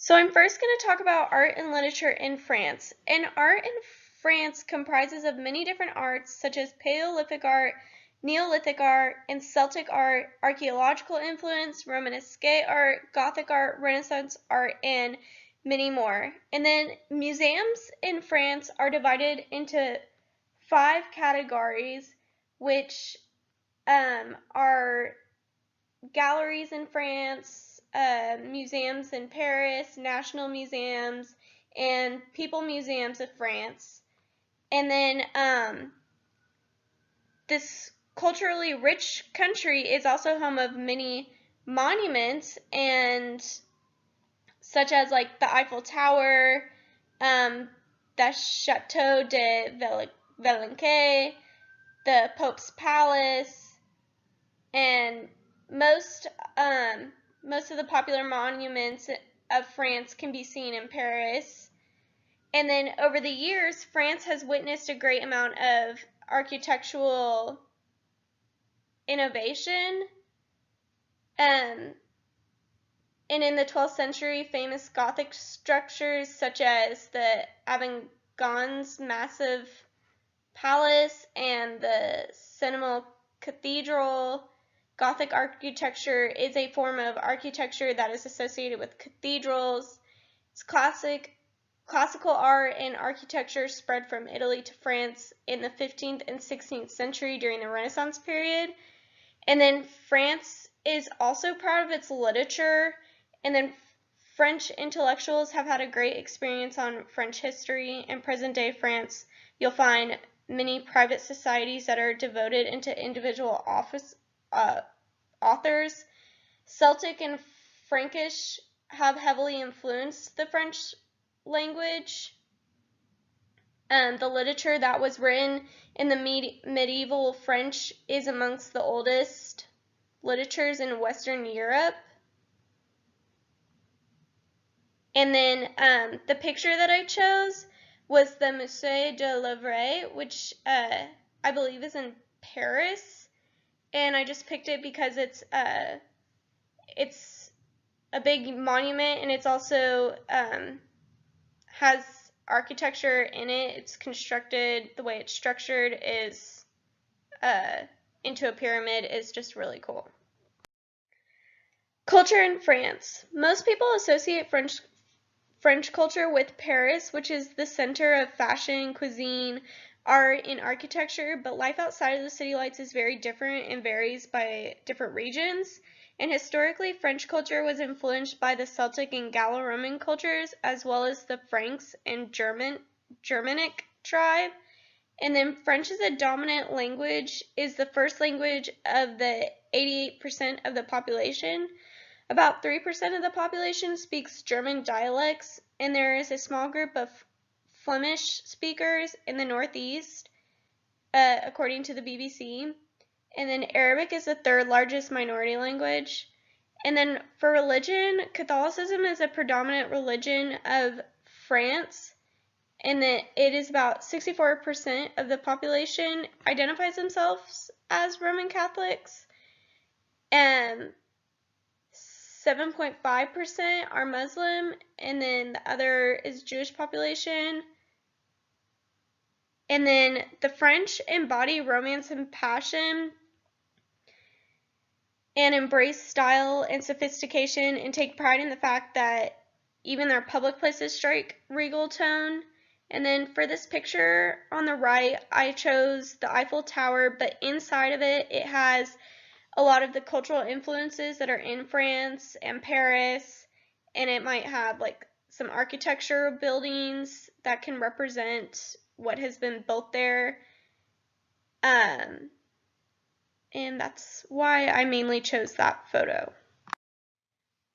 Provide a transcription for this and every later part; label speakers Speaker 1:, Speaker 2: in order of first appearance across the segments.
Speaker 1: So I'm first going to talk about art and literature in France. And art in France comprises of many different arts such as Paleolithic art, Neolithic art, and Celtic art, archaeological influence, Romanesque art, Gothic art, Renaissance art, and many more. And then museums in France are divided into 5 categories, which are galleries in France, museums in Paris, national museums, and people museums of France. And then this culturally rich country is also home of many monuments, and such as like the Eiffel Tower, the Chateau de Valenquet, the Pope's Palace, and most most of the popular monuments of France can be seen in Paris. And then over the years, France has witnessed a great amount of architectural innovation. And in the 12th century, famous Gothic structures such as the Avignon massive palace and the Sentinel Cathedral. Gothic architecture is a form of architecture that is associated with cathedrals. It's classical art and architecture spread from Italy to France in the 15th and 16th century during the Renaissance period. And then France is also proud of its literature, and then French intellectuals have had a great experience on French history. In present-day France, you'll find many private societies that are devoted into individual authors. Celtic and Frankish have heavily influenced the French language. The literature that was written in the medieval French is amongst the oldest literatures in Western Europe. And then the picture that I chose was the Musée de Louvre, which I believe is in Paris. And I just picked it because it's a big monument, and it's also has architecture in it. It's constructed, the way it's structured is into a pyramid, is just really cool. Culture in France. Most people associate French culture with Paris, which is the center of fashion, cuisine, art, and architecture, but life outside of the city lights is very different and varies by different regions. And historically, French culture was influenced by the Celtic and Gallo-Roman cultures, as well as the Franks and Germanic tribe. And then French as a dominant language is the first language of the 88% of the population. About 3% of the population speaks German dialects, and there is a small group of Flemish speakers in the Northeast, according to the BBC. And then Arabic is the third largest minority language. And then for religion, Catholicism is a predominant religion of France, and that it is about 64% of the population identifies themselves as Roman Catholics. 7.5% are Muslim, and then the other is Jewish population. And then the French embody romance and passion and embrace style and sophistication and take pride in the fact that even their public places strike regal tone. And then for this picture on the right, I chose the Eiffel Tower, but inside of it, it has a lot of the cultural influences that are in France and Paris, and it might have like some architectural buildings that can represent what has been built there. And that's why I mainly chose that photo.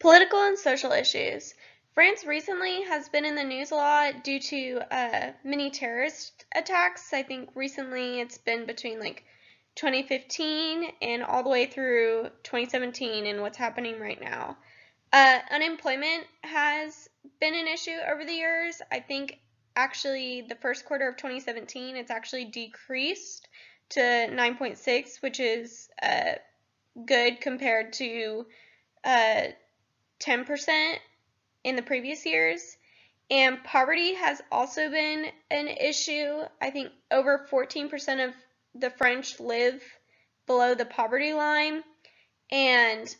Speaker 1: Political and social issues. France recently has been in the news a lot due to many terrorist attacks. I think recently it's been between like 2015 and all the way through 2017 and what's happening right now. Unemployment has been an issue over the years. I think actually the first quarter of 2017 it's actually decreased to 9.6, which is good compared to 10% in the previous years. And poverty has also been an issue. I think over 14% of the French live below the poverty line, and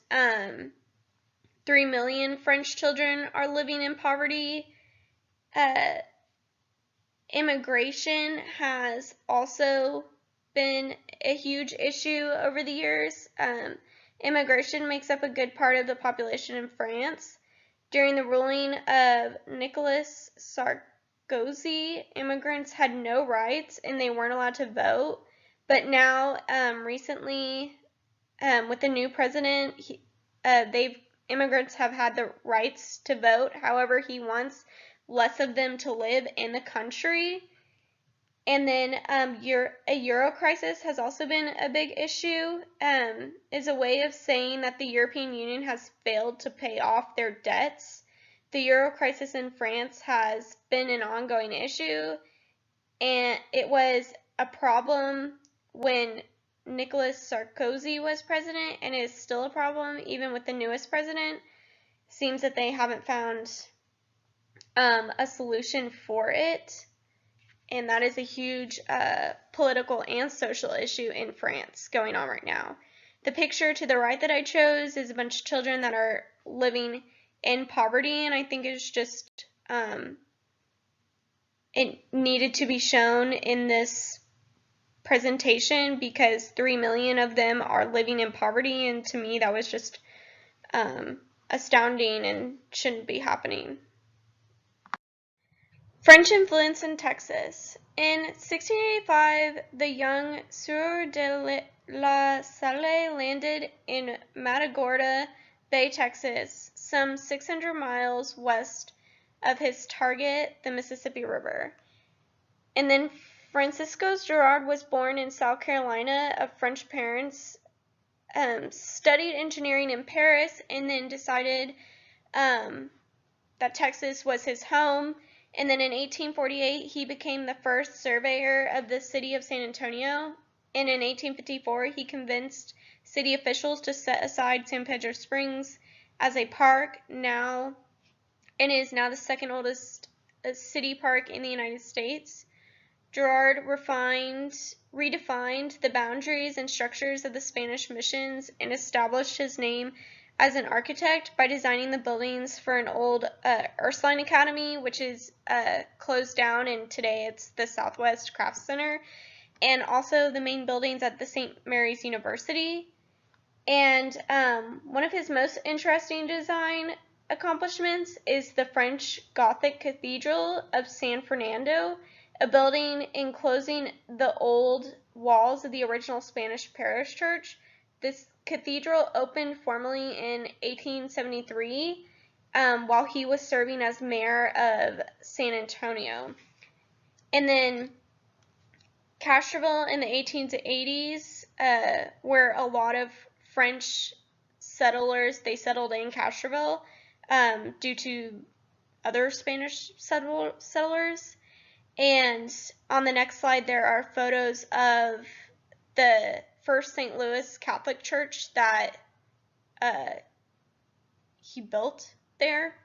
Speaker 1: 3 million French children are living in poverty. Immigration has also been a huge issue over the years. Immigration makes up a good part of the population in France. During the ruling of Nicolas Sarkozy, immigrants had no rights and they weren't allowed to vote. But now, recently, with the new president, immigrants have had the rights to vote. However, he wants less of them to live in the country. And then a euro crisis has also been a big issue, is a way of saying that the European Union has failed to pay off their debts. The euro crisis in France has been an ongoing issue, and it was a problem when Nicolas Sarkozy was president, and is still a problem even with the newest president. Seems that they haven't found a solution for it. And that is a huge political and social issue in France going on right now. The picture to the right that I chose is a bunch of children that are living in poverty, and I think it's just it needed to be shown in this presentation because 3 million of them are living in poverty, and to me that was just astounding and shouldn't be happening. French influence in Texas. In 1685, the young Sieur de la Salle landed in Matagorda Bay, Texas, some 600 miles west of his target, the Mississippi River. And then Francisco Girard was born in South Carolina of French parents, studied engineering in Paris, and then decided that Texas was his home. And then in 1848, he became the first surveyor of the city of San Antonio. And in 1854, he convinced city officials to set aside San Pedro Springs as a park now, and is now the second oldest city park in the United States. Girard redefined the boundaries and structures of the Spanish missions and established his name as an architect by designing the buildings for an old Ursuline Academy, which is closed down, and today it's the Southwest Crafts Center, and also the main buildings at the St. Mary's University. And one of his most interesting design accomplishments is the French Gothic Cathedral of San Fernando, a building enclosing the old walls of the original Spanish parish church. This cathedral opened formally in 1873 while he was serving as mayor of San Antonio. And then Castroville in the 1880s, where a lot of French settlers, they settled in Castroville due to other Spanish settlers. And on the next slide, there are photos of the first St. Louis Catholic Church that he built there.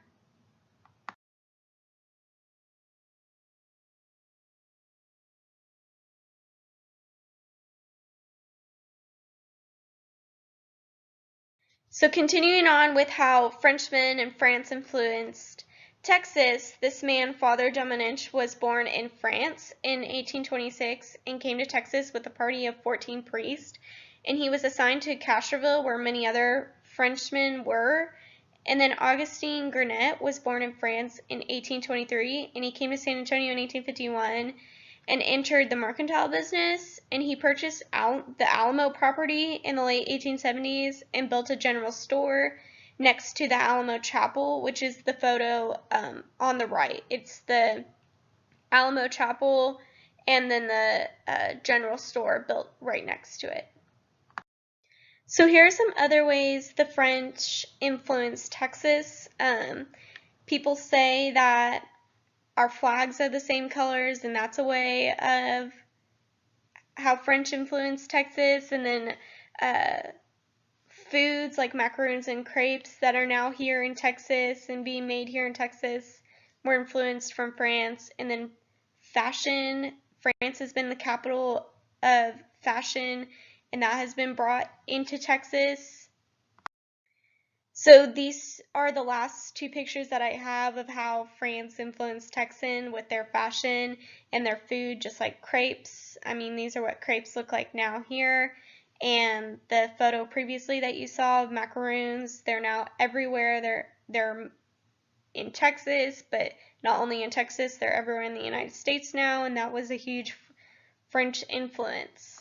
Speaker 1: So continuing on with how Frenchmen and France influenced Texas, this man, Father Dominic, was born in France in 1826 and came to Texas with a party of 14 priests, and he was assigned to Castroville, where many other Frenchmen were. And then Augustin Grenet was born in France in 1823, and he came to San Antonio in 1851 and entered the mercantile business, and he purchased the Alamo property in the late 1870s and built a general store next to the Alamo Chapel, which is the photo on the right. It's the Alamo Chapel and then the general store built right next to it. So here are some other ways the French influenced Texas. People say that our flags are the same colors, and that's a way of how French influenced Texas. And then foods like macaroons and crepes that are now here in Texas and being made here in Texas were influenced from France. And then fashion, France has been the capital of fashion, and that has been brought into Texas. So these are the last two pictures that I have of how France influenced Texan with their fashion and their food, just like crepes. I mean, these are what crepes look like now here. And the photo previously that you saw of macaroons, they're now everywhere. They're in Texas, but not only in Texas, they're everywhere in the United States now, and that was a huge French influence.